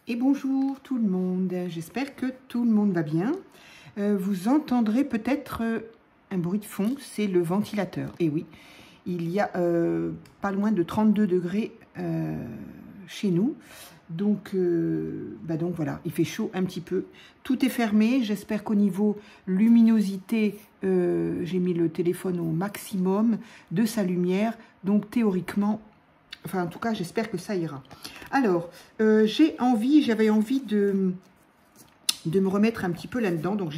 Et bonjour tout le monde, j'espère que tout le monde va bien. Vous entendrez peut-être un bruit de fond, c'est le ventilateur. Et oui, il y a pas loin de 32 degrés chez nous. Donc voilà, il fait chaud un petit peu. Tout est fermé, j'espère qu'au niveau luminosité, j'ai mis le téléphone au maximum de sa lumière. Donc théoriquement, enfin en tout cas j'espère que ça ira. Alors, j'avais envie de me remettre un petit peu là-dedans. Donc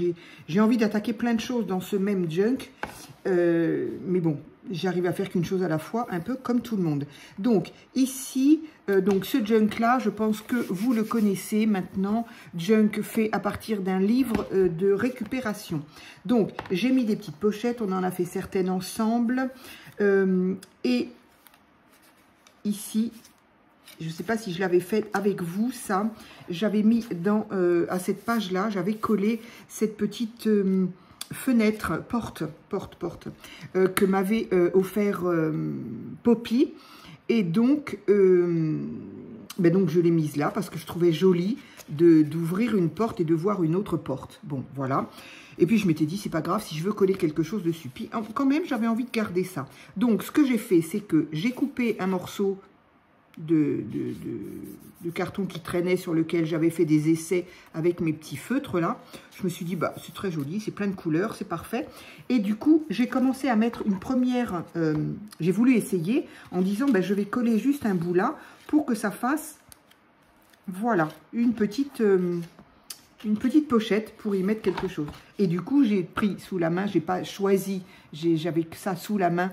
j'ai envie d'attaquer plein de choses dans ce même junk. Mais bon, j'arrive à faire qu'une chose à la fois, un peu comme tout le monde. Donc ici, donc ce junk-là, je pense que vous le connaissez maintenant. Junk fait à partir d'un livre de récupération. Donc j'ai mis des petites pochettes, on en a fait certaines ensemble. Et ici, je ne sais pas si je l'avais fait avec vous, ça. J'avais mis à cette page-là, j'avais collé cette petite fenêtre, porte, que m'avait offert Poppy. Et donc, donc je l'ai mise là parce que je trouvais joli d'ouvrir une porte et de voir une autre porte. Bon, voilà. Et puis je m'étais dit, c'est pas grave si je veux coller quelque chose dessus. Puis quand même, j'avais envie de garder ça. Donc, ce que j'ai fait, c'est que j'ai coupé un morceau de carton qui traînait, sur lequel j'avais fait des essais avec mes petits feutres là. Je me suis dit, bah c'est très joli, c'est plein de couleurs, c'est parfait. Et du coup, j'ai commencé à mettre une première, j'ai voulu essayer en disant, bah, je vais coller juste un bout là pour que ça fasse, voilà, une petite pochette pour y mettre quelque chose. Et du coup, j'ai pris sous la main, j'ai pas choisi, j'avais que ça sous la main,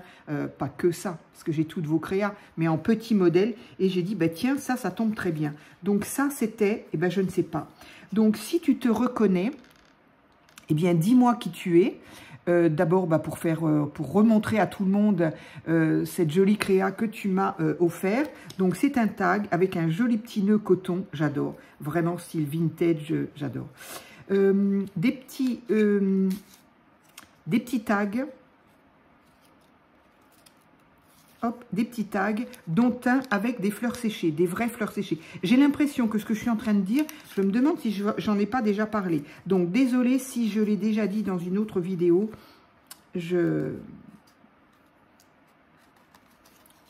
pas que ça, parce que j'ai tout de vos créas, mais en petit modèle. Et j'ai dit, bah, tiens, ça tombe très bien. Donc ça, c'était, eh ben, je ne sais pas. Donc, si tu te reconnais, eh bien, dis-moi qui tu es. D'abord, bah, pour remontrer à tout le monde cette jolie créa que tu m'as offert. Donc, c'est un tag avec un joli petit nœud coton. J'adore. Vraiment style vintage, j'adore. Des petits tags. Hop, des petits tags, dont un avec des fleurs séchées, des vraies fleurs séchées. J'ai l'impression que ce que je suis en train de dire, je me demande si j'en ai pas déjà parlé. Donc, désolée si je l'ai déjà dit dans une autre vidéo.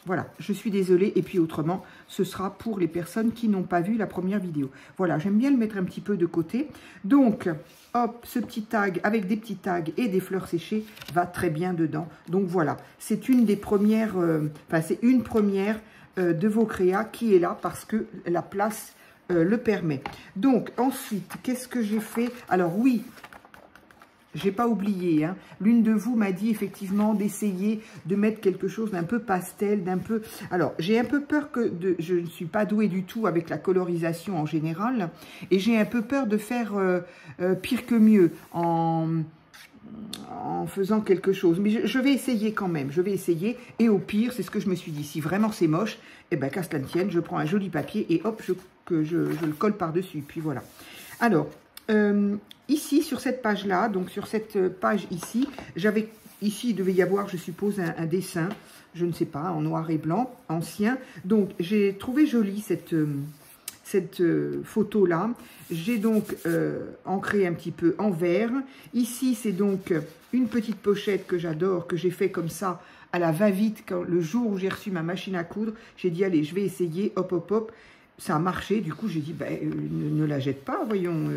Voilà, je suis désolée. Et puis autrement, ce sera pour les personnes qui n'ont pas vu la première vidéo. Voilà, j'aime bien le mettre un petit peu de côté. Donc, hop, ce petit tag avec des petits tags et des fleurs séchées va très bien dedans. Donc voilà, c'est une des premières, c'est une première de vos créas qui est là parce que la place le permet. Donc ensuite, qu'est-ce que j'ai fait? Alors oui, j'ai pas oublié, hein. L'une de vous m'a dit effectivement d'essayer de mettre quelque chose d'un peu pastel, d'un peu... Alors, j'ai un peu peur que... Je ne suis pas douée du tout avec la colorisation en général. Et j'ai un peu peur de faire pire que mieux en faisant quelque chose. Mais je vais essayer quand même. Je vais essayer. Et au pire, c'est ce que je me suis dit. Si vraiment c'est moche, eh ben, qu'à cela ne tienne, je prends un joli papier et hop, je le colle par-dessus. Puis voilà. Alors... ici, sur cette page-là, donc sur cette page ici, ici, il devait y avoir, je suppose, un dessin, je ne sais pas, en noir et blanc, ancien. Donc, j'ai trouvé jolie cette photo-là. J'ai donc ancré un petit peu en vert. Ici, c'est donc une petite pochette que j'adore, que j'ai fait comme ça, à la va-vite, le jour où j'ai reçu ma machine à coudre. J'ai dit, allez, je vais essayer, hop, hop, hop. Ça a marché, du coup j'ai dit, ben, ne la jette pas, voyons.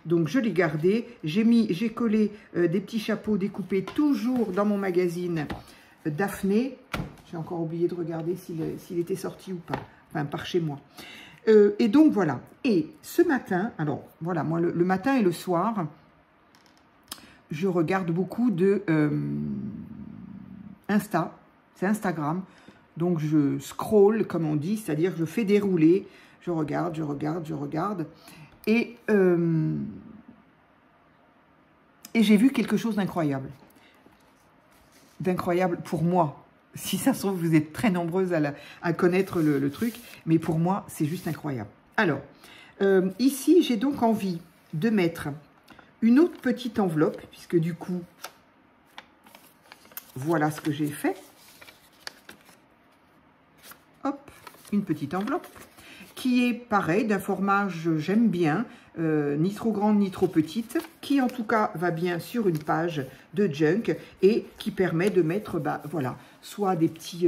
Donc je l'ai gardée, j'ai collé des petits chapeaux découpés toujours dans mon magazine Daphné. J'ai encore oublié de regarder s'il était sorti ou pas, enfin par chez moi. Et donc voilà, et ce matin, alors voilà, moi le matin et le soir, je regarde beaucoup de c'est Instagram. Donc je scroll, comme on dit, c'est-à-dire je fais dérouler, je regarde. Et j'ai vu quelque chose d'incroyable. D'incroyable pour moi. Si ça se trouve, vous êtes très nombreuses à connaître le truc, mais pour moi, c'est juste incroyable. Alors, ici, j'ai donc envie de mettre une autre petite enveloppe, puisque du coup, voilà ce que j'ai fait. Hop, une petite enveloppe qui est pareil, d'un format j'aime bien, ni trop grande ni trop petite, qui en tout cas va bien sur une page de junk et qui permet de mettre, voilà, soit des petits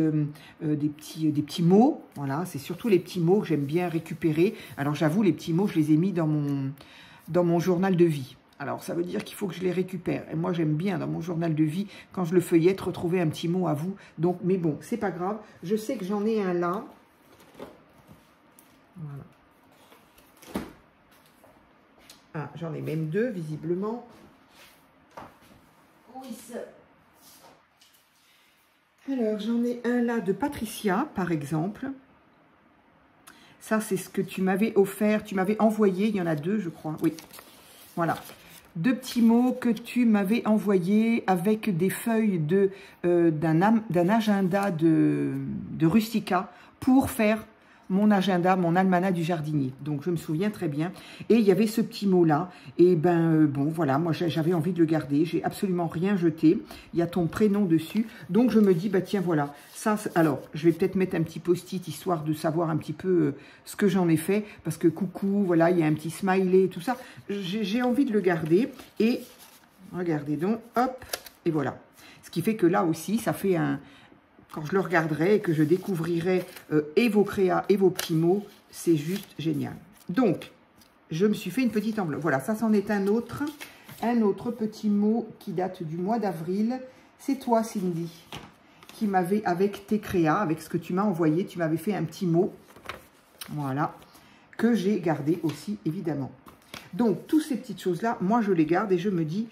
mots, voilà, c'est surtout les petits mots que j'aime bien récupérer. Alors j'avoue, les petits mots, je les ai mis dans mon journal de vie. Alors, ça veut dire qu'il faut que je les récupère. Et moi, j'aime bien, dans mon journal de vie, quand je le feuillette, retrouver un petit mot à vous. Donc, mais bon, c'est pas grave. Je sais que j'en ai un là. Voilà. Ah, j'en ai même deux, visiblement. Oui, ça. Alors, j'en ai un là de Patricia, par exemple. Ça, c'est ce que tu m'avais offert. Tu m'avais envoyé. Il y en a deux, je crois. Oui. Voilà. Deux petits mots que tu m'avais envoyés avec des feuilles d'un agenda de Rustica pour faire mon agenda, mon almanach du jardinier. Donc, je me souviens très bien. Et il y avait ce petit mot-là. Et bon, voilà, moi, j'avais envie de le garder. J'ai absolument rien jeté. Il y a ton prénom dessus. Donc, je me dis, tiens, voilà. Ça, alors, je vais peut-être mettre un petit post-it, histoire de savoir un petit peu ce que j'en ai fait. Parce que, coucou, voilà, il y a un petit smiley et tout ça. J'ai envie de le garder. Et, regardez donc, hop, et voilà. Ce qui fait que là aussi, ça fait un... Quand je le regarderai et que je découvrirai et vos créas et vos petits mots, c'est juste génial. Donc, je me suis fait une petite enveloppe. Voilà, ça c'en est un autre petit mot qui date du mois d'avril. C'est toi, Cindy, qui m'avait, avec tes créas, avec ce que tu m'as envoyé, tu m'avais fait un petit mot. Voilà, que j'ai gardé aussi, évidemment. Donc, toutes ces petites choses-là, moi, je les garde et je me dis,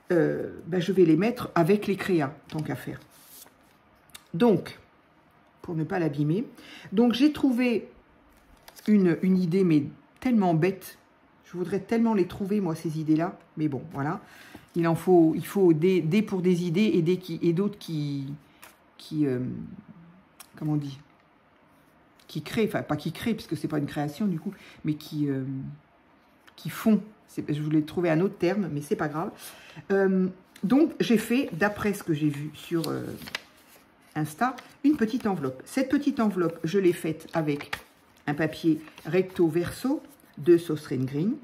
je vais les mettre avec les créas, tant qu'à faire. Donc, pour ne pas l'abîmer, donc j'ai trouvé une idée, mais tellement bête. Je voudrais tellement les trouver, moi, ces idées-là. Mais bon, voilà. Il faut des pour des idées et d'autres qui comment on dit, qui créent, enfin, pas qui créent, puisque c'est pas une création, du coup, mais qui font. Je voulais trouver un autre terme, mais c'est pas grave. Donc, j'ai fait, d'après ce que j'ai vu sur... Insta, une petite enveloppe. Cette petite enveloppe, je l'ai faite avec un papier recto verso de Saucerine Green.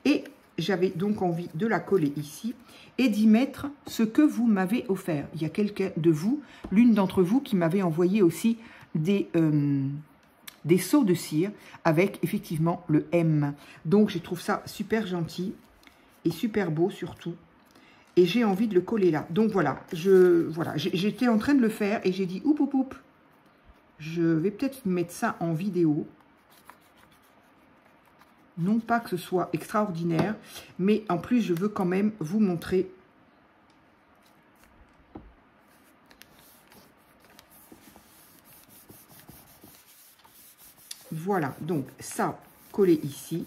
Et j'avais donc envie de la coller ici et d'y mettre ce que vous m'avez offert. Il y a quelqu'un de vous, l'une d'entre vous, qui m'avait envoyé aussi des seaux de cire avec effectivement le M. Donc, je trouve ça super gentil et super beau surtout. Et j'ai envie de le coller là. Donc voilà, j'étais en train de le faire et j'ai dit, oup, je vais peut-être mettre ça en vidéo. Non pas que ce soit extraordinaire, mais en plus, je veux quand même vous montrer. Voilà, donc ça, collé ici.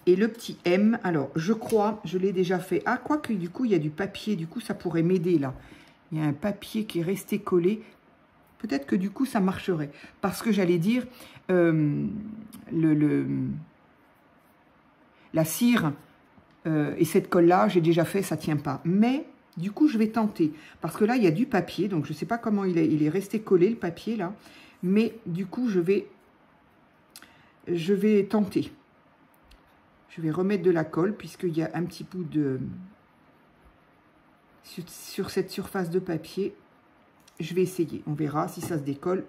Et le petit M, alors, je crois, je l'ai déjà fait. Ah, quoique, du coup, il y a du papier. Du coup, ça pourrait m'aider, là. Il y a un papier qui est resté collé. Peut-être que, du coup, ça marcherait. Parce que, j'allais dire, la cire et cette colle-là, j'ai déjà fait, ça ne tient pas. Mais, du coup, je vais tenter. Parce que là, il y a du papier. Donc, je ne sais pas comment il est resté collé, le papier, là. Mais, du coup, je vais tenter. Je vais remettre de la colle puisqu'il y a un petit bout de... Sur cette surface de papier, je vais essayer. On verra si ça se décolle.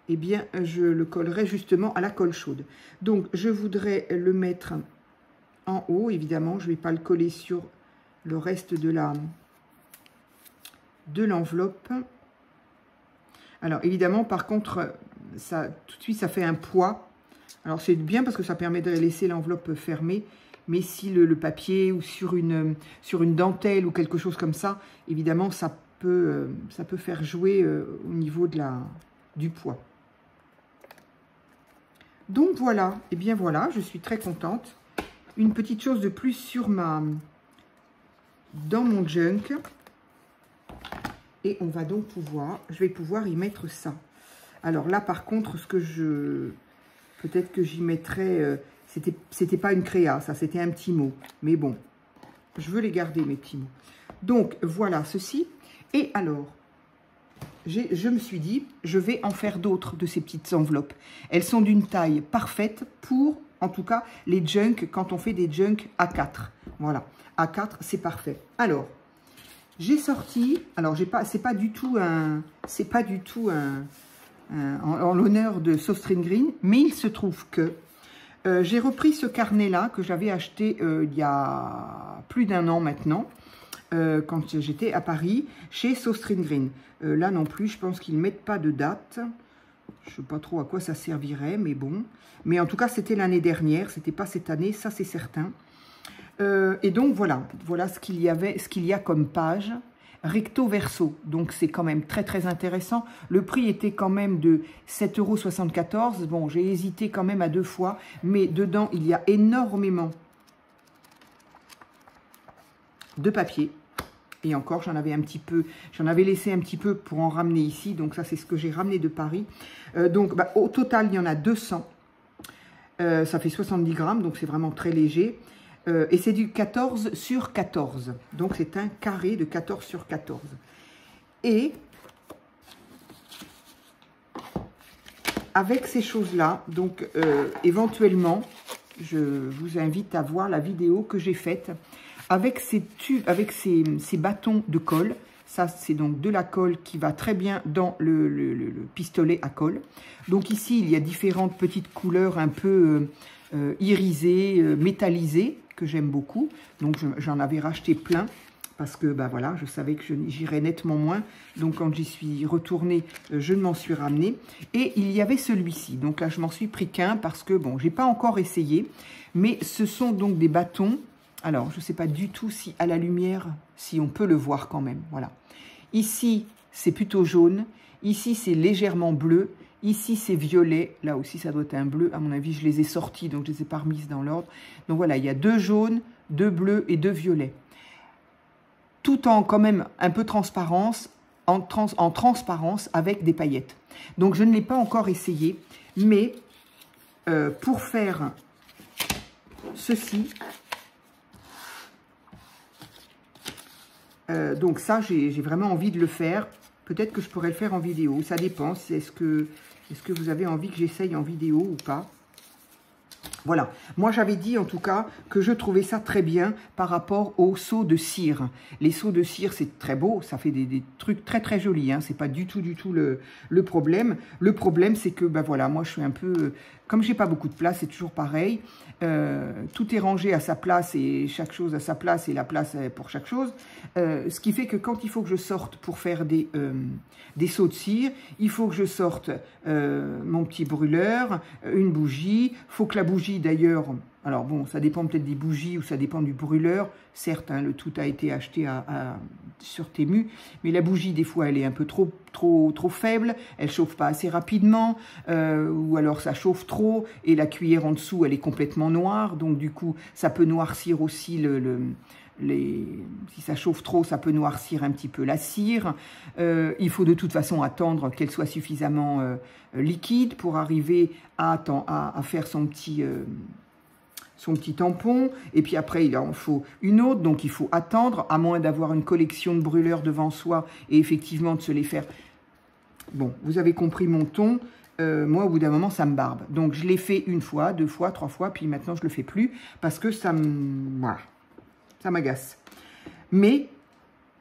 Eh bien, je le collerai justement à la colle chaude. Donc, je voudrais le mettre en haut. Évidemment, je ne vais pas le coller sur le reste de l'enveloppe. Alors, évidemment, par contre, ça, tout de suite, ça fait un poids. Alors, c'est bien parce que ça permet de laisser l'enveloppe fermée. Mais si le papier ou sur une dentelle ou quelque chose comme ça, évidemment, ça peut faire jouer au niveau du poids. Donc, voilà. Et bien, voilà, je suis très contente. Une petite chose de plus dans mon junk. Et on va donc je vais pouvoir y mettre ça. Alors là, par contre, peut-être que j'y mettrais, c'était pas une créa, ça, c'était un petit mot. Mais bon, je veux les garder, mes petits mots. Donc, voilà ceci. Et alors, je me suis dit, je vais en faire d'autres de ces petites enveloppes. Elles sont d'une taille parfaite pour, en tout cas, les junk, quand on fait des junk A4. Voilà, A4, c'est parfait. Alors, j'ai sorti, alors c'est pas du tout en l'honneur de Sostring Green, mais il se trouve que j'ai repris ce carnet-là que j'avais acheté il y a plus d'1 an maintenant, quand j'étais à Paris, chez Sostring Green. Là non plus, je pense qu'ils ne mettent pas de date. Je ne sais pas trop à quoi ça servirait, mais bon. Mais en tout cas, c'était l'année dernière, c'était pas cette année, ça c'est certain. Et donc voilà ce qu'il y a comme page. Recto verso, donc c'est quand même très très intéressant. Le prix était quand même de 7,74 €. Bon, j'ai hésité quand même à 2 fois, mais dedans il y a énormément de papier. Et encore, j'en avais laissé un petit peu pour en ramener ici. Donc ça, c'est ce que j'ai ramené de Paris. Donc au total, il y en a 200. Ça fait 70 grammes, donc c'est vraiment très léger. Et c'est du 14 sur 14. Donc c'est un carré de 14 sur 14. Et avec ces choses-là, donc éventuellement, je vous invite à voir la vidéo que j'ai faite avec ces tubes, avec ces bâtons de colle. Ça, c'est donc de la colle qui va très bien dans le pistolet à colle. Donc ici, il y a différentes petites couleurs un peu irisées, métallisées, que j'aime beaucoup. Donc j'en avais racheté plein parce que voilà, je savais que j'irais nettement moins. Donc quand j'y suis retournée, je m'en suis ramenée. Et il y avait celui-ci. Donc là, je m'en suis pris qu'un parce que bon, j'ai pas encore essayé. Mais ce sont donc des bâtons. Alors, je ne sais pas du tout si à la lumière, si on peut le voir quand même. Voilà. Ici, c'est plutôt jaune. Ici, c'est légèrement bleu. Ici, c'est violet. Là aussi, ça doit être un bleu. À mon avis, je les ai sortis, donc je les ai pas remises dans l'ordre. Donc voilà, il y a 2 jaunes, 2 bleus et 2 violets. Tout en quand même un peu transparence, en transparence avec des paillettes. Donc, je ne l'ai pas encore essayé. Mais pour faire ceci... donc ça, j'ai vraiment envie de le faire. Peut-être que je pourrais le faire en vidéo. Ça dépend. Est-ce que vous avez envie que j'essaye en vidéo ou pas? Voilà. Moi, j'avais dit en tout cas que je trouvais ça très bien par rapport aux seaux de cire. Les seaux de cire, c'est très beau. Ça fait des trucs très très jolis. Hein. C'est pas du tout le problème. Le problème, c'est que voilà, moi, je suis un peu... Comme j'ai pas beaucoup de place, c'est toujours pareil. Tout est rangé à sa place et chaque chose à sa place et la place pour chaque chose. Ce qui fait que quand il faut que je sorte pour faire des seaux de cire, il faut que je sorte mon petit brûleur, une bougie. Il faut que la bougie d'ailleurs, alors bon, ça dépend peut-être des bougies ou ça dépend du brûleur. Certes, hein, le tout a été acheté sur Temu, mais la bougie, des fois, elle est un peu trop faible, elle chauffe pas assez rapidement, ou alors ça chauffe trop, et la cuillère en dessous, elle est complètement noire, donc du coup, ça peut noircir aussi si ça chauffe trop, ça peut noircir un petit peu la cire. Il faut de toute façon attendre qu'elle soit suffisamment liquide pour arriver à faire son petit tampon, et puis après il en faut une autre, donc il faut attendre, à moins d'avoir une collection de brûleurs devant soi et effectivement de se les faire. Bon, vous avez compris mon ton. Moi, au bout d'un moment, ça me barbe. Donc je l'ai fait 1 fois, 2 fois, 3 fois, puis maintenant je le fais plus parce que ça m'agace. Mais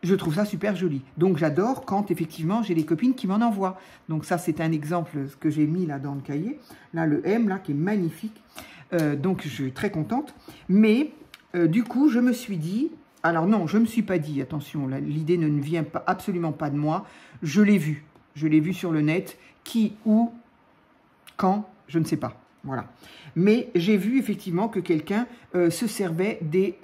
je trouve ça super joli. Donc j'adore quand effectivement j'ai des copines qui m'en envoient. Donc ça, c'est un exemple que j'ai mis là dans le cahier. Là, le M là qui est magnifique. Donc je suis très contente, mais du coup je me suis dit, alors non, je ne me suis pas dit, attention, l'idée ne vient absolument pas de moi, je l'ai vu sur le net, qui, où, quand, je ne sais pas, voilà. Mais j'ai vu effectivement que quelqu'un se servait des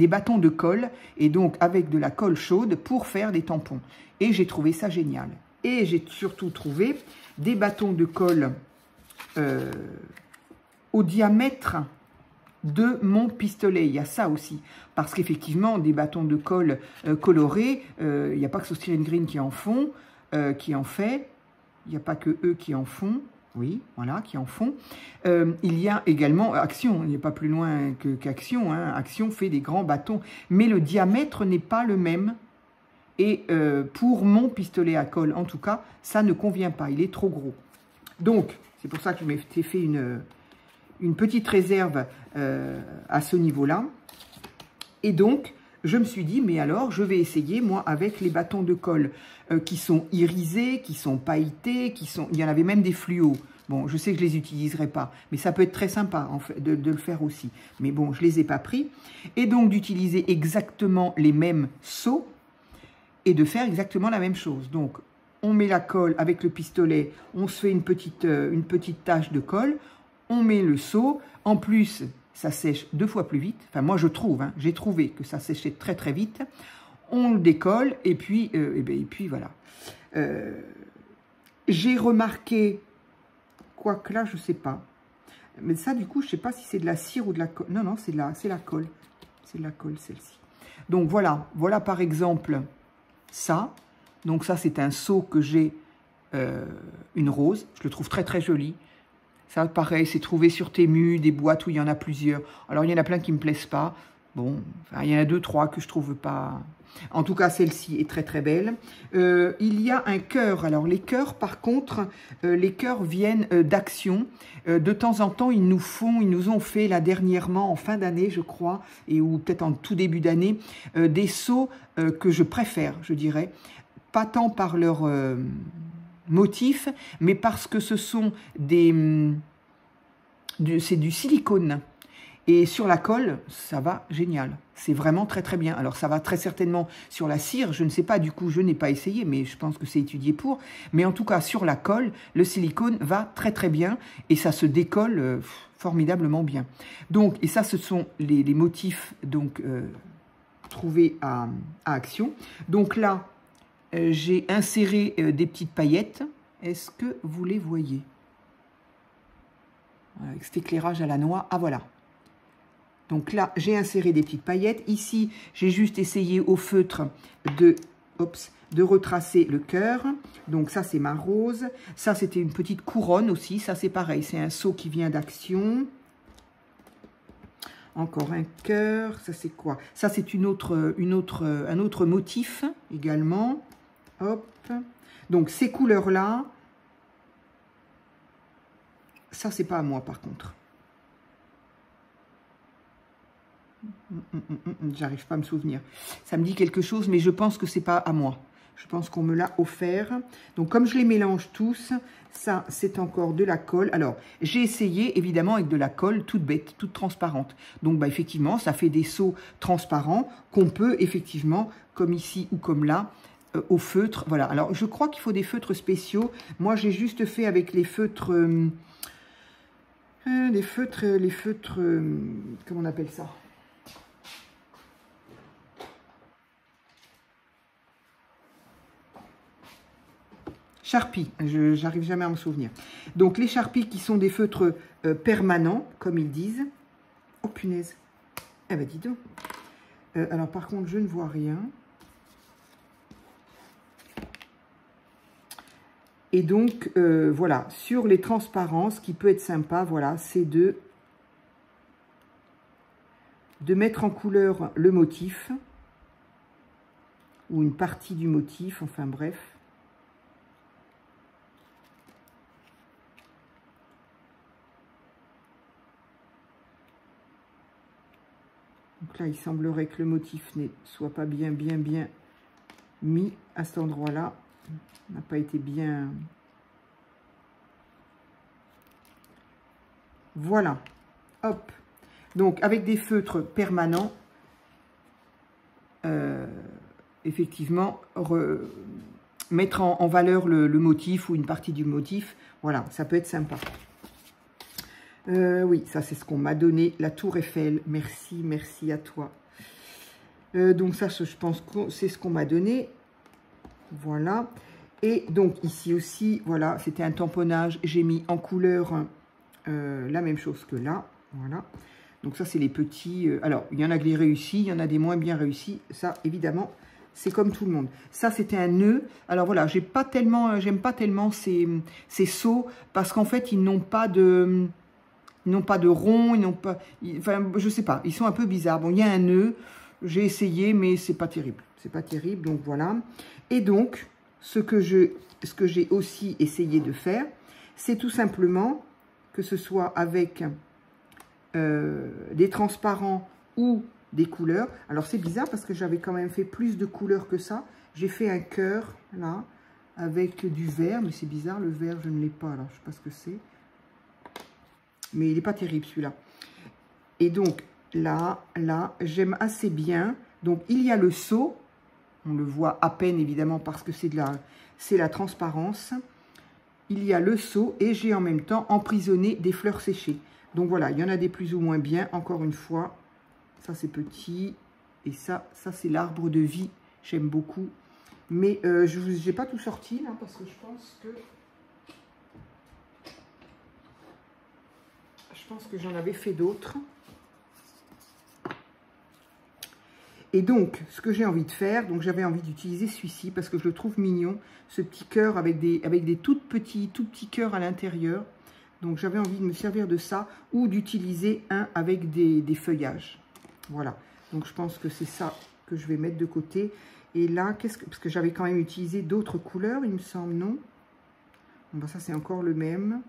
bâtons de colle, et donc avec de la colle chaude pour faire des tampons, et j'ai trouvé ça génial. Et j'ai surtout trouvé des bâtons de colle au diamètre de mon pistolet. Il y a ça aussi. Parce qu'effectivement, des bâtons de colle colorés, il n'y a pas que Sostring Green qui en font, qui en fait. Il n'y a pas que eux qui en font. Oui, voilà, qui en font. Il y a également Action. Il n'y a pas plus loin qu'Action. Hein. Action fait des grands bâtons. Mais le diamètre n'est pas le même Et pour mon pistolet à colle, en tout cas, ça ne convient pas. Il est trop gros. Donc, c'est pour ça que je m'étais fait une petite réserve à ce niveau-là. Et donc, je me suis dit, mais alors, je vais essayer, moi, avec les bâtons de colle qui sont irisés, qui sont pailletés, il y en avait même des fluos. Bon, je sais que je les utiliserai pas, mais ça peut être très sympa en fait, de le faire aussi. Mais bon, je les ai pas pris. Et donc, d'utiliser exactement les mêmes seaux et de faire exactement la même chose. Donc, on met la colle avec le pistolet, on se fait une petite tache de colle, on met le seau. En plus, ça sèche 2 fois plus vite. Enfin, moi, je trouve, hein, j'ai trouvé que ça séchait très, très vite. On le décolle et puis voilà. J'ai remarqué, quoique là, je ne sais pas. Mais ça, du coup, je ne sais pas si c'est de la cire ou de la colle. Non, non, c'est la colle. C'est de la colle, celle-ci. Donc, voilà. Voilà, par exemple, ça. Donc, ça, c'est un seau que j'ai, une rose. Je le trouve très, très joli. Ça, pareil, c'est trouvé sur Temu, des boîtes où il y en a plusieurs. Alors, il y en a plein qui ne me plaisent pas. Bon, enfin, il y en a 2, 3 que je trouve pas... En tout cas, celle-ci est très, très belle. Il y a un cœur. Alors, les cœurs, par contre, les cœurs viennent d'Action. De temps en temps, ils nous ont fait, là, dernièrement, en fin d'année, je crois, ou peut-être en tout début d'année, des seaux que je préfère, je dirais. Pas tant par leur motif, mais parce que ce sont c'est du silicone. Et sur la colle, ça va génial. C'est vraiment très très bien. Alors ça va très certainement sur la cire, je ne sais pas, du coup je n'ai pas essayé, mais je pense que c'est étudié pour. Mais en tout cas sur la colle, le silicone va très très bien et ça se décolle formidablement bien. Donc, et ça ce sont les motifs donc, trouvés à Action. Donc là, j'ai inséré des petites paillettes. Est-ce que vous les voyez? Avec cet éclairage à la noix, ah voilà. Donc là, j'ai inséré des petites paillettes. Ici, j'ai juste essayé au feutre de retracer le cœur. Donc ça, c'est ma rose. Ça, c'était une petite couronne aussi. Ça, c'est pareil. C'est un seau qui vient d'Action. Encore un cœur. Ça, c'est quoi? Ça, c'est un autre motif également. Hop. Donc, ces couleurs-là. Ça, c'est pas à moi, par contre. J'arrive pas à me souvenir. Ça me dit quelque chose, mais je pense que c'est pas à moi. Je pense qu'on me l'a offert. Donc, comme je les mélange tous, ça, c'est encore de la colle. Alors, j'ai essayé, évidemment, avec de la colle toute bête, toute transparente. Donc, bah, effectivement, ça fait des seaux transparents qu'on peut, effectivement, comme ici ou comme là, au feutre. Voilà. Alors, je crois qu'il faut des feutres spéciaux. Moi, j'ai juste fait avec les feutres... comment on appelle ça? Sharpie, j'arrive jamais à me souvenir. Donc les Sharpie qui sont des feutres permanents, comme ils disent. Oh punaise. Eh ben dis donc. Alors par contre, je ne vois rien. Et donc, voilà, sur les transparents, ce qui peut être sympa, voilà, c'est de mettre en couleur le motif, ou une partie du motif, enfin bref. Donc là, il semblerait que le motif ne soit pas bien mis à cet endroit-là. N'a pas été bien... Voilà. Hop. Donc, avec des feutres permanents, effectivement, mettre en valeur le motif ou une partie du motif, voilà, ça peut être sympa. Oui, ça, c'est ce qu'on m'a donné, la Tour Eiffel. Merci, merci à toi. Donc, ça, je pense que c'est ce qu'on m'a donné. Voilà. Et donc, ici aussi, voilà, c'était un tamponnage. J'ai mis en couleur la même chose que là. Voilà. Donc, ça, c'est les petits... alors, il y en a des réussis, il y en a des moins bien réussis. Ça, évidemment, c'est comme tout le monde. Ça, c'était un nœud. Alors, voilà, j'aime pas tellement ces seaux parce qu'en fait, ils n'ont pas de... Ils n'ont pas de rond, ils n'ont pas... Enfin, je sais pas, ils sont un peu bizarres. Bon, il y a un nœud. j'ai essayé, mais c'est pas terrible. C'est pas terrible, donc voilà. Et donc, ce que j'ai aussi essayé de faire, c'est tout simplement que ce soit avec des transparents ou des couleurs. Alors, c'est bizarre parce que j'avais quand même fait plus de couleurs que ça. J'ai fait un cœur, là, avec du vert, mais c'est bizarre, le vert, je ne l'ai pas, alors je ne sais pas ce que c'est. Mais il n'est pas terrible, celui-là. Et donc, là, j'aime assez bien. Donc, il y a le seau. On le voit à peine, évidemment, parce que c'est la transparence. Il y a le seau et j'ai en même temps emprisonné des fleurs séchées. Donc, voilà, il y en a des plus ou moins bien. Encore une fois, ça, c'est petit. Et ça c'est l'arbre de vie. J'aime beaucoup. Mais je n'ai pas tout sorti, là, parce que je pense que j'en avais fait d'autres. Et donc, ce que j'ai envie de faire, donc j'avais envie d'utiliser celui-ci, parce que je le trouve mignon, ce petit cœur avec des tout petits cœurs à l'intérieur. Donc, j'avais envie de me servir de ça, ou d'utiliser un avec des feuillages. Voilà. Donc, je pense que c'est ça que je vais mettre de côté. Et là, parce que j'avais quand même utilisé d'autres couleurs, il me semble, non? Bon, bah, ça, c'est encore le même.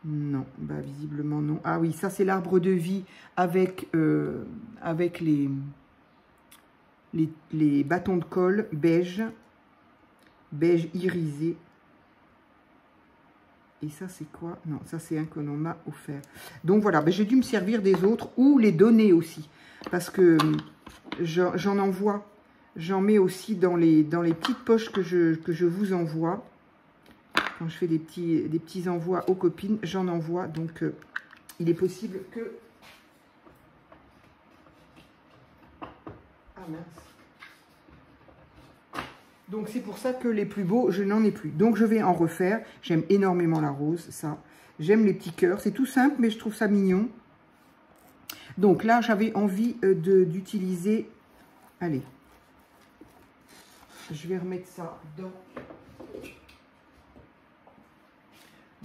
Non, bah, visiblement, non. Ah oui, ça, c'est l'arbre de vie avec les bâtons de colle beige irisé. Et ça, c'est quoi? Non, ça, c'est un que l'on m'a offert. Donc, voilà, bah, j'ai dû me servir des autres ou les donner aussi. Parce que j'en envoie, j'en mets aussi dans les petites poches que je vous envoie. Quand je fais des petits envois aux copines, j'en envoie. Donc, il est possible que... Ah mince. Donc, c'est pour ça que les plus beaux, je n'en ai plus. Donc, je vais en refaire. J'aime énormément la rose, ça. J'aime les petits cœurs. C'est tout simple, mais je trouve ça mignon. Donc là, j'avais envie d'utiliser... Allez. Je vais remettre ça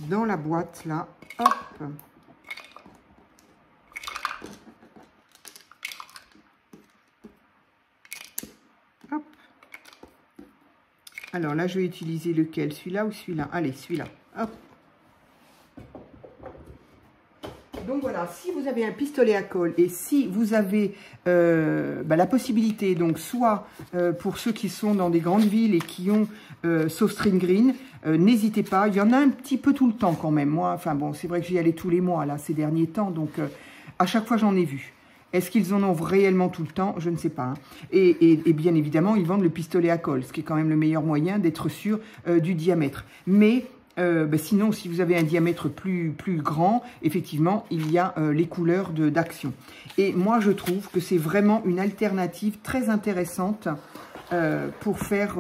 dans la boîte, là. Hop. Hop. Alors là, je vais utiliser lequel? Celui-là ou celui-là? Allez, celui-là. Hop. Donc voilà, si vous avez un pistolet à colle et si vous avez la possibilité, donc soit pour ceux qui sont dans des grandes villes et qui ont Sostring Green, n'hésitez pas, il y en a un petit peu tout le temps quand même. Moi, enfin bon, c'est vrai que j'y allais tous les mois là ces derniers temps, donc à chaque fois j'en ai vu. Est-ce qu'ils en ont réellement tout le temps? Je ne sais pas. Hein. Et bien évidemment, ils vendent le pistolet à colle, ce qui est quand même le meilleur moyen d'être sûr du diamètre. Mais... sinon, si vous avez un diamètre plus grand, effectivement, il y a les couleurs d'action. Et moi, je trouve que c'est vraiment une alternative très intéressante pour faire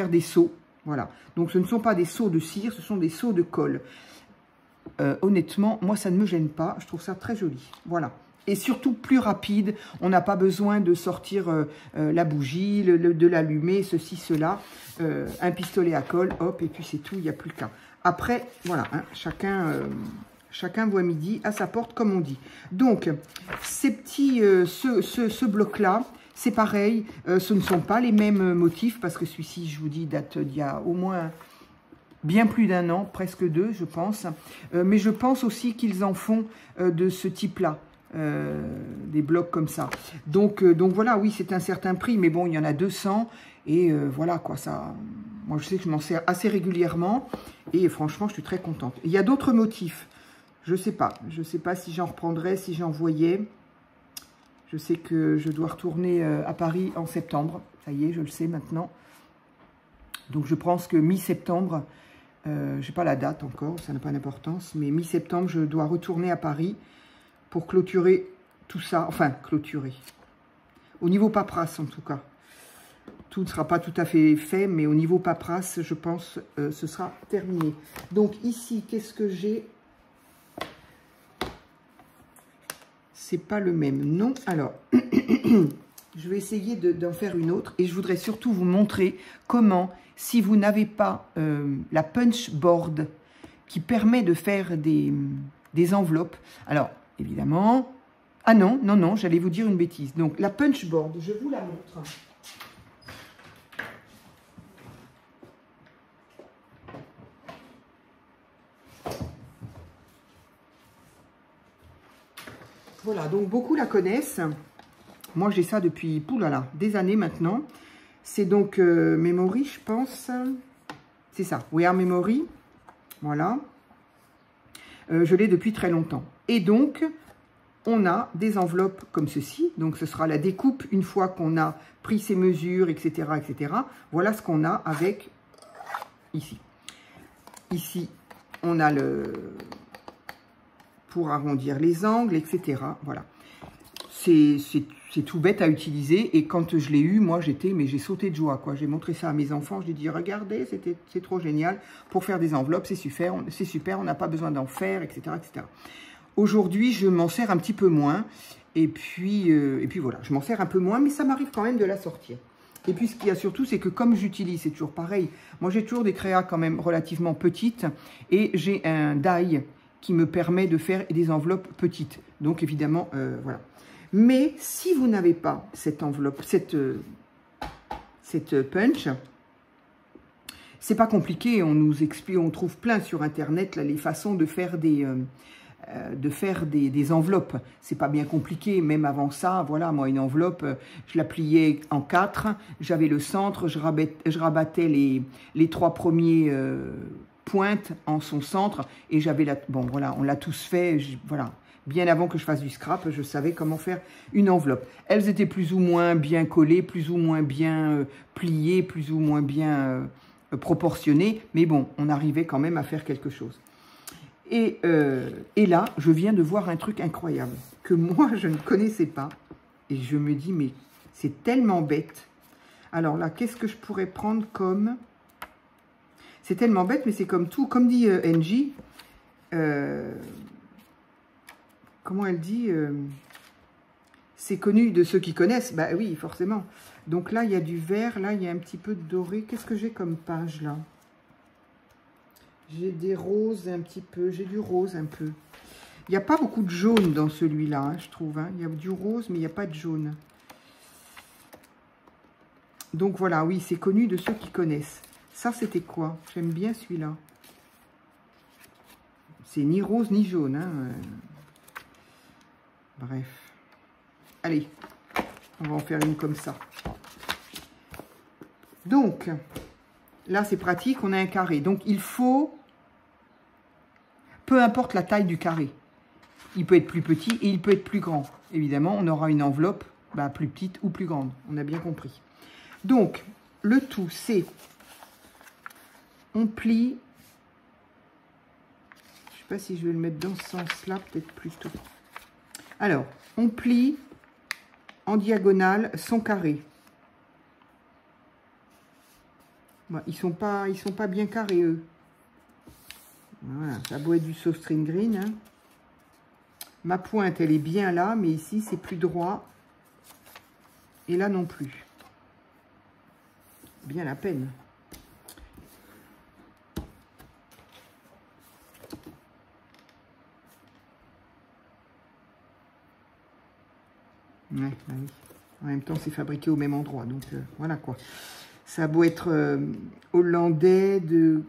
des seaux. Voilà. Donc, ce ne sont pas des seaux de cire, ce sont des seaux de colle. Honnêtement, moi, ça ne me gêne pas. Je trouve ça très joli. Voilà. Et surtout plus rapide, on n'a pas besoin de sortir la bougie, de l'allumer, ceci, cela. Un pistolet à colle, hop, et puis c'est tout, il n'y a plus qu'un. Après, voilà, hein, chacun voit midi à sa porte, comme on dit. Donc, ces petits, ce bloc-là, c'est pareil, ce ne sont pas les mêmes motifs, parce que celui-ci, je vous dis, date d'il y a au moins... bien plus d'un an, presque 2, je pense. Mais je pense aussi qu'ils en font de ce type-là. Des blocs comme ça. Donc voilà, oui, c'est un certain prix, mais bon, il y en a 200. Et voilà, quoi, ça... Moi, je sais que je m'en sers assez régulièrement. Et franchement, je suis très contente. Il y a d'autres motifs. Je sais pas. Je sais pas si j'en reprendrai, si j'en voyais. Je sais que je dois retourner à Paris en septembre. Ça y est, je le sais maintenant. Donc, je pense que mi-septembre... je n'ai pas la date encore, ça n'a pas d'importance, mais mi-septembre, je dois retourner à Paris pour clôturer tout ça, enfin, clôturer. Au niveau paperasse, en tout cas. Tout ne sera pas tout à fait fait, mais au niveau paperasse, je pense, ce sera terminé. Donc, ici, qu'est-ce que j'ai? C'est pas le même, non. Alors, je vais essayer d'en faire une autre, et je voudrais surtout vous montrer comment, si vous n'avez pas la punch board qui permet de faire des enveloppes. Alors, évidemment, Ah non, non, non, j'allais vous dire une bêtise. Donc, la punchboard, je vous la montre. Voilà, donc beaucoup la connaissent. Moi, j'ai ça depuis, poulala, des années maintenant. C'est donc Memory, je pense. C'est ça, We Are Memory. Voilà. Je l'ai depuis très longtemps. Et donc, on a des enveloppes comme ceci. Donc, ce sera la découpe une fois qu'on a pris ses mesures, etc., etc. Voilà ce qu'on a avec ici. Ici, on a le... pour arrondir les angles, etc. Voilà. C'est tout bête à utiliser. Et quand je l'ai eu, moi, j'ai sauté de joie, quoi. J'ai montré ça à mes enfants. J'ai dit, regardez, c'est trop génial. Pour faire des enveloppes, c'est super, on n'a pas besoin d'en faire, etc., etc. Aujourd'hui, je m'en sers un petit peu moins. Et puis voilà, je m'en sers un peu moins, mais ça m'arrive quand même de la sortir. Et puis, ce qu'il y a surtout, c'est que comme j'utilise, c'est toujours pareil. Moi, j'ai toujours des créas quand même relativement petites. Et j'ai un die qui me permet de faire des enveloppes petites. Donc, évidemment, voilà. Mais si vous n'avez pas cette enveloppe, cette punch, c'est pas compliqué. On nous explique, on trouve plein sur Internet là, les façons de faire des enveloppes. C'est pas bien compliqué. Même avant ça, voilà, moi, une enveloppe, je la pliais en 4. J'avais le centre, je rabattais les 3 premiers pointes en son centre. Et j'avais la... Bon, voilà, on l'a tous fait. Voilà. Bien avant que je fasse du scrap, je savais comment faire une enveloppe. Elles étaient plus ou moins bien collées, plus ou moins bien pliées, plus ou moins bien proportionnées. Mais bon, on arrivait quand même à faire quelque chose. Et là, je viens de voir un truc incroyable que moi, je ne connaissais pas. Et je me dis, mais c'est tellement bête. Alors là, qu'est-ce que je pourrais prendre comme... C'est tellement bête, mais c'est comme tout. Comme dit Angie... Comment elle dit c'est connu de ceux qui connaissent. Bah oui, forcément. Donc là, il y a du vert. Là, il y a un petit peu de doré. Qu'est-ce que j'ai comme page, là? J'ai des roses un petit peu. J'ai du rose un peu. Il n'y a pas beaucoup de jaune dans celui-là, hein, je trouve. Hein. Il y a du rose, mais il n'y a pas de jaune. Donc voilà, oui, c'est connu de ceux qui connaissent. Ça, c'était quoi? J'aime bien celui-là. C'est ni rose ni jaune, hein. Bref. Allez, on va en faire une comme ça. Donc, là, c'est pratique, on a un carré. Donc, il faut, peu importe la taille du carré, il peut être plus petit et il peut être plus grand. Évidemment, on aura une enveloppe plus petite ou plus grande. On a bien compris. Donc, le tout, c'est, on plie, je ne sais pas si je vais le mettre dans ce sens-là, peut-être plutôt. Alors, on plie en diagonale son carré. Bon, ils sont pas bien carrés, eux. Voilà, ça a beau être du soft string green. Hein. Ma pointe, elle est bien là, mais ici, c'est plus droit. Et là non plus. Bien la peine. Ouais, bah oui. En même temps, c'est fabriqué au même endroit. Donc, voilà quoi. Ça a beau être hollandais de...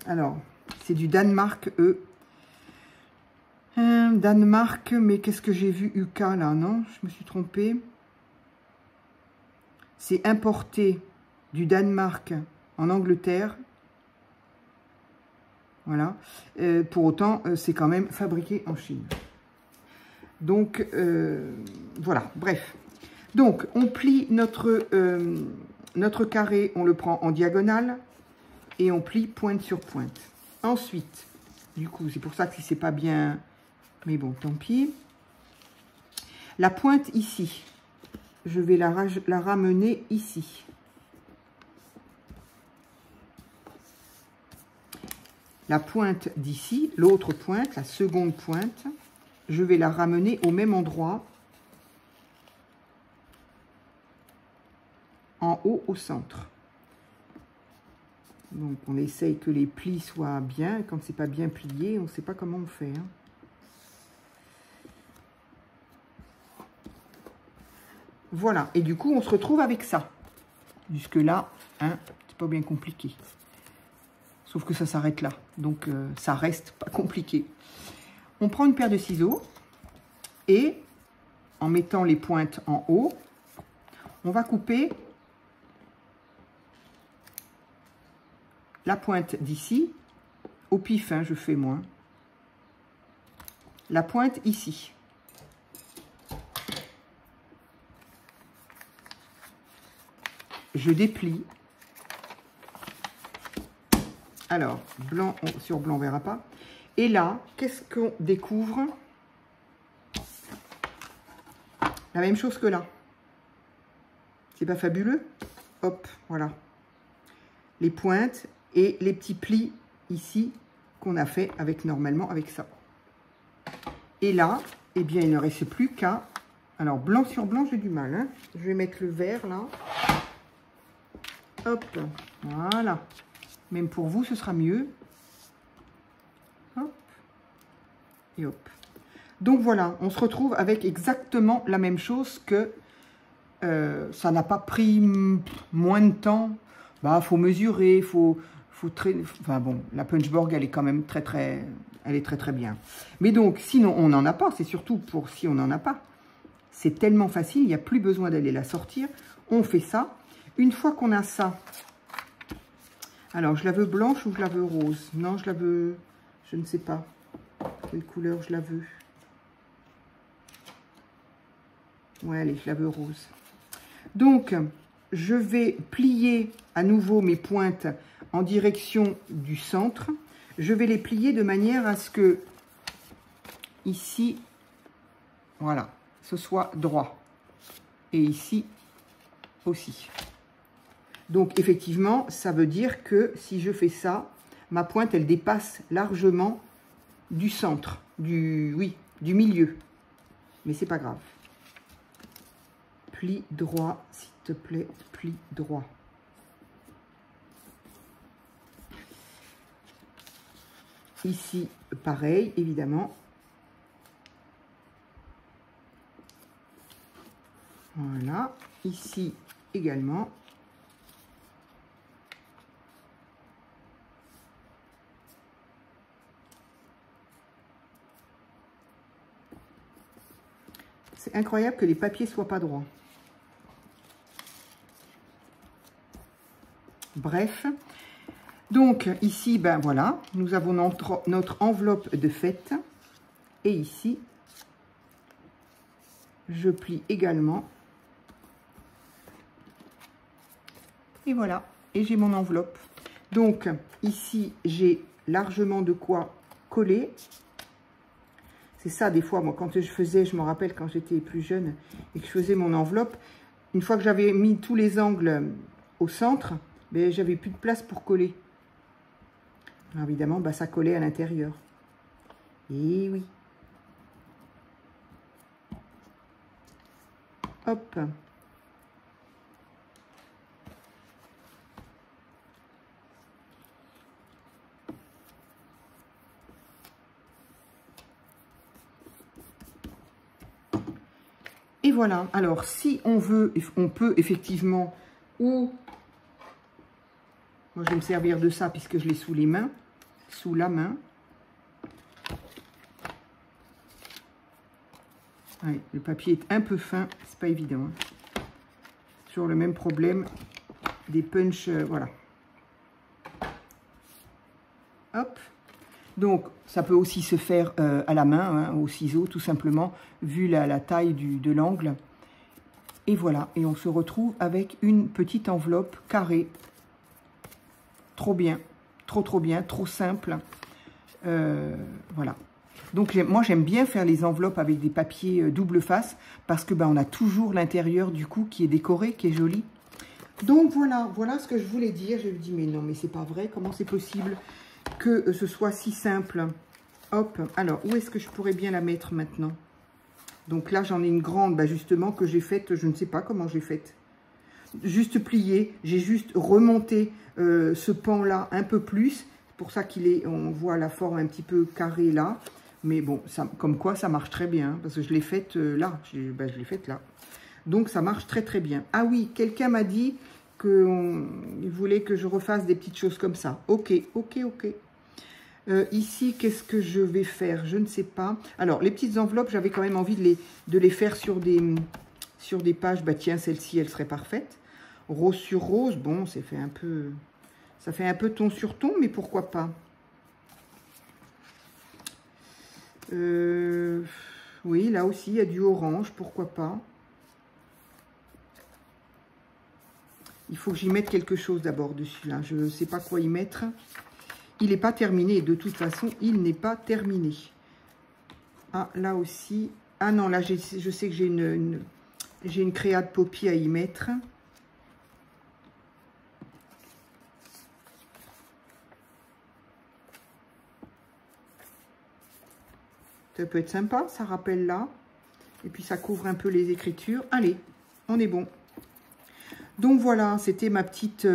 Alors, c'est du Danemark, eux. Danemark, mais qu'est-ce que j'ai vu UK, là, non? Je me suis trompée. C'est importé du Danemark en Angleterre. Voilà. Pour autant, c'est quand même fabriqué en Chine. Donc, voilà, bref. Donc, on plie notre carré, on le prend en diagonale et on plie pointe sur pointe. Ensuite, du coup, c'est pour ça que si c'est pas bien... Mais bon, tant pis. La pointe ici, je vais la ramener ici. La pointe d'ici, l'autre pointe, la seconde pointe, je vais la ramener au même endroit, en haut au centre. Donc on essaye que les plis soient bien. Quand c'est pas bien plié, on ne sait pas comment on fait. Hein. Voilà, et du coup, on se retrouve avec ça. Jusque-là, hein, c'est pas bien compliqué. Sauf que ça s'arrête là, donc ça reste pas compliqué. On prend une paire de ciseaux et en mettant les pointes en haut, on va couper la pointe d'ici, au pif, hein, je fais moi, la pointe ici. Je déplie. Alors, blanc sur blanc, on ne verra pas. Et là, qu'est-ce qu'on découvre? La même chose que là. C'est pas fabuleux? Hop, voilà. Les pointes et les petits plis ici qu'on a fait avec normalement avec ça. Et là, eh bien, il ne reste plus qu'à... Alors, blanc sur blanc, j'ai du mal. Hein. Je vais mettre le vert là. Hop, voilà. Même pour vous, ce sera mieux. Hop. Et hop. Donc voilà, on se retrouve avec exactement la même chose que... ça n'a pas pris moins de temps. Bah, faut mesurer, faut enfin bon, la Punchboard, elle est quand même elle est très bien. Mais donc, sinon, on n'en a pas. C'est surtout pour si on n'en a pas. C'est tellement facile, il n'y a plus besoin d'aller la sortir. On fait ça. Une fois qu'on a ça, alors, je la veux blanche ou je la veux rose? Non, je la veux, je ne sais pas quelle couleur je la veux. Ouais, allez, je la veux rose. Donc, je vais plier à nouveau mes pointes en direction du centre. Je vais les plier de manière à ce que, ici, voilà, ce soit droit. Et ici aussi. Donc, effectivement, ça veut dire que si je fais ça, ma pointe, elle dépasse largement du centre, du milieu. Mais c'est pas grave. Pli droit, s'il te plaît, pli droit. Ici, pareil, évidemment. Voilà. Ici également. C'est incroyable que les papiers ne soient pas droits. Bref. Donc, ici, ben voilà, nous avons notre enveloppe de fête. Et ici, je plie également. Et voilà, et j'ai mon enveloppe. Donc, ici, j'ai largement de quoi coller. C'est ça, des fois, moi, quand je me rappelle quand j'étais plus jeune et que je faisais mon enveloppe, une fois que j'avais mis tous les angles au centre, ben, j'avais plus de place pour coller. Alors, évidemment, ben, ça collait à l'intérieur. Et oui. Hop. Et voilà. Alors, si on veut, on peut effectivement, ou moi je vais me servir de ça puisque je l'ai sous les mains, sous la main. Ouais, le papier est un peu fin, c'est pas évident. Hein. Toujours le même problème des punch, voilà. Hop. Donc, ça peut aussi se faire à la main, hein, au ciseau, tout simplement, vu la taille de l'angle. Et voilà, et on se retrouve avec une petite enveloppe carrée. Trop bien, trop bien, trop simple. Voilà. Donc, moi, j'aime bien faire les enveloppes avec des papiers double face, parce que ben, on a toujours l'intérieur, du coup, qui est décoré, qui est joli. Donc, voilà ce que je voulais dire. Je me dis, mais non, mais c'est pas vrai, comment c'est possible que ce soit si simple. Hop, alors, où est-ce que je pourrais bien la mettre maintenant? Donc là, j'en ai une grande, bah justement, que j'ai faite, je ne sais pas comment j'ai faite. Juste plié, j'ai juste remonté ce pan-là un peu plus. C'est pour ça on voit la forme un petit peu carrée là. Mais bon, ça, comme quoi, ça marche très bien, parce que je l'ai faite là. Je l'ai faite là. Donc, ça marche très, très bien. Ah oui, quelqu'un m'a dit qu'il voulait que je refasse des petites choses comme ça. Ok, ok, ok. Ici, qu'est-ce que je vais faire? Je ne sais pas. Alors, les petites enveloppes, j'avais quand même envie de les faire sur des pages. Bah tiens, celle-ci, elle serait parfaite. Rose sur rose, bon, ça fait un peu ton sur ton, mais pourquoi pas? Oui, là aussi, il y a du orange, pourquoi pas? Il faut que j'y mette quelque chose d'abord dessus, là. Je ne sais pas quoi y mettre. Il n'est pas terminé. De toute façon, il n'est pas terminé. Ah, là aussi. Ah non, là, je sais que j'ai une créa de Poppy à y mettre. Ça peut être sympa, ça rappelle là. Et puis, ça couvre un peu les écritures. Allez, on est bon. Donc, voilà, c'était ma petite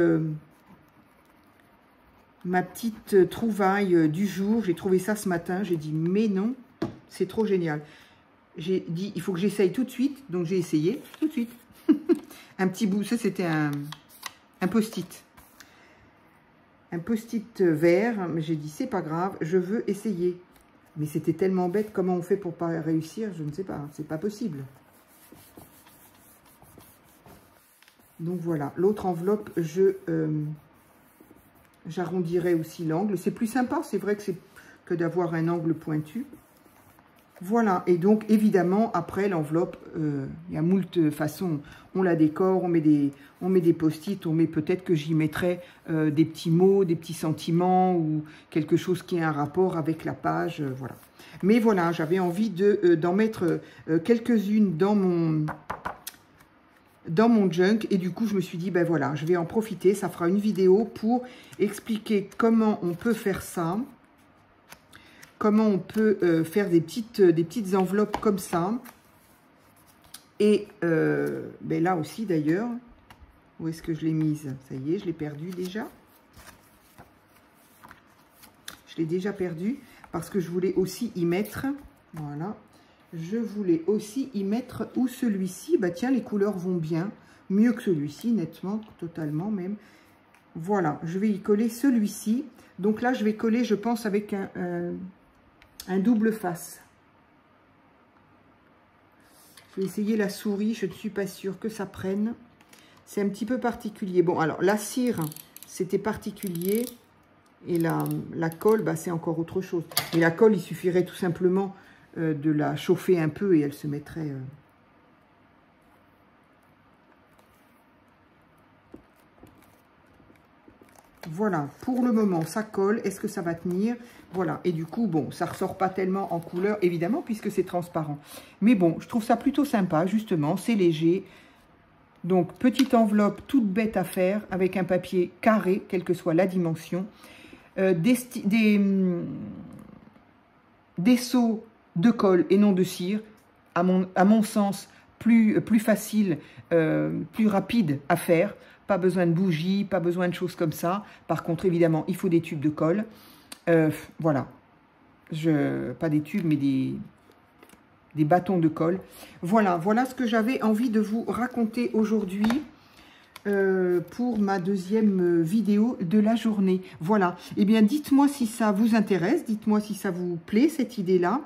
trouvaille du jour. J'ai trouvé ça ce matin. J'ai dit, mais non, c'est trop génial. J'ai dit, il faut que j'essaye tout de suite. Donc, j'ai essayé tout de suite. Un petit bout, ça, c'était un post-it. Un post-it vert. Mais j'ai dit, c'est pas grave, je veux essayer. Mais c'était tellement bête. Comment on fait pour pas réussir? Je ne sais pas. C'est pas possible. Donc, voilà. L'autre enveloppe, j'arrondirai aussi l'angle. C'est plus sympa, c'est vrai que d'avoir un angle pointu. Voilà, et donc évidemment, après l'enveloppe, il y a moult façons. On la décore, on met des post-it, on met peut-être que j'y mettrai des petits mots, des petits sentiments ou quelque chose qui ait un rapport avec la page, voilà. Mais voilà, j'avais envie d'en mettre quelques-unes dans mon junk et du coup je me suis dit ben voilà, je vais en profiter, ça fera une vidéo pour expliquer comment on peut faire ça, comment on peut faire des petites enveloppes comme ça. Et ben là aussi d'ailleurs, où est-ce que je l'ai mise? Ça y est, je l'ai perdue déjà. Je l'ai déjà perdue parce que je voulais aussi y mettre, voilà, je voulais aussi y mettre, ou celui-ci, bah tiens, les couleurs vont bien, mieux que celui-ci, nettement, totalement même. Voilà, je vais y coller celui-ci. Donc là, je vais coller, je pense, avec un double face. Je vais essayer la souris, je ne suis pas sûre que ça prenne. C'est un petit peu particulier. Bon, alors, la cire, c'était particulier. Et la colle, bah, c'est encore autre chose. Et la colle, il suffirait tout simplement de la chauffer un peu et elle se mettrait... Voilà, pour le moment, ça colle. Est-ce que ça va tenir? Voilà, et du coup, bon, ça ressort pas tellement en couleur, évidemment, puisque c'est transparent. Mais bon, je trouve ça plutôt sympa, justement, c'est léger. Donc, petite enveloppe toute bête à faire, avec un papier carré, quelle que soit la dimension. Des seaux de colle et non de cire, à mon sens, plus facile, plus rapide à faire. Pas besoin de bougies, pas besoin de choses comme ça. Par contre, évidemment, il faut des tubes de colle. Voilà. Pas des tubes, mais des bâtons de colle. Voilà, voilà ce que j'avais envie de vous raconter aujourd'hui pour ma deuxième vidéo de la journée. Voilà. Eh bien, dites-moi si ça vous intéresse. Dites-moi si ça vous plaît, cette idée-là.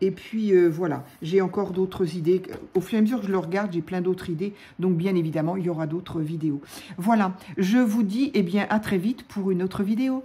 Et puis, voilà, j'ai encore d'autres idées. Au fur et à mesure que je le regarde, j'ai plein d'autres idées. Donc, bien évidemment, il y aura d'autres vidéos. Voilà, je vous dis, eh bien, à très vite pour une autre vidéo.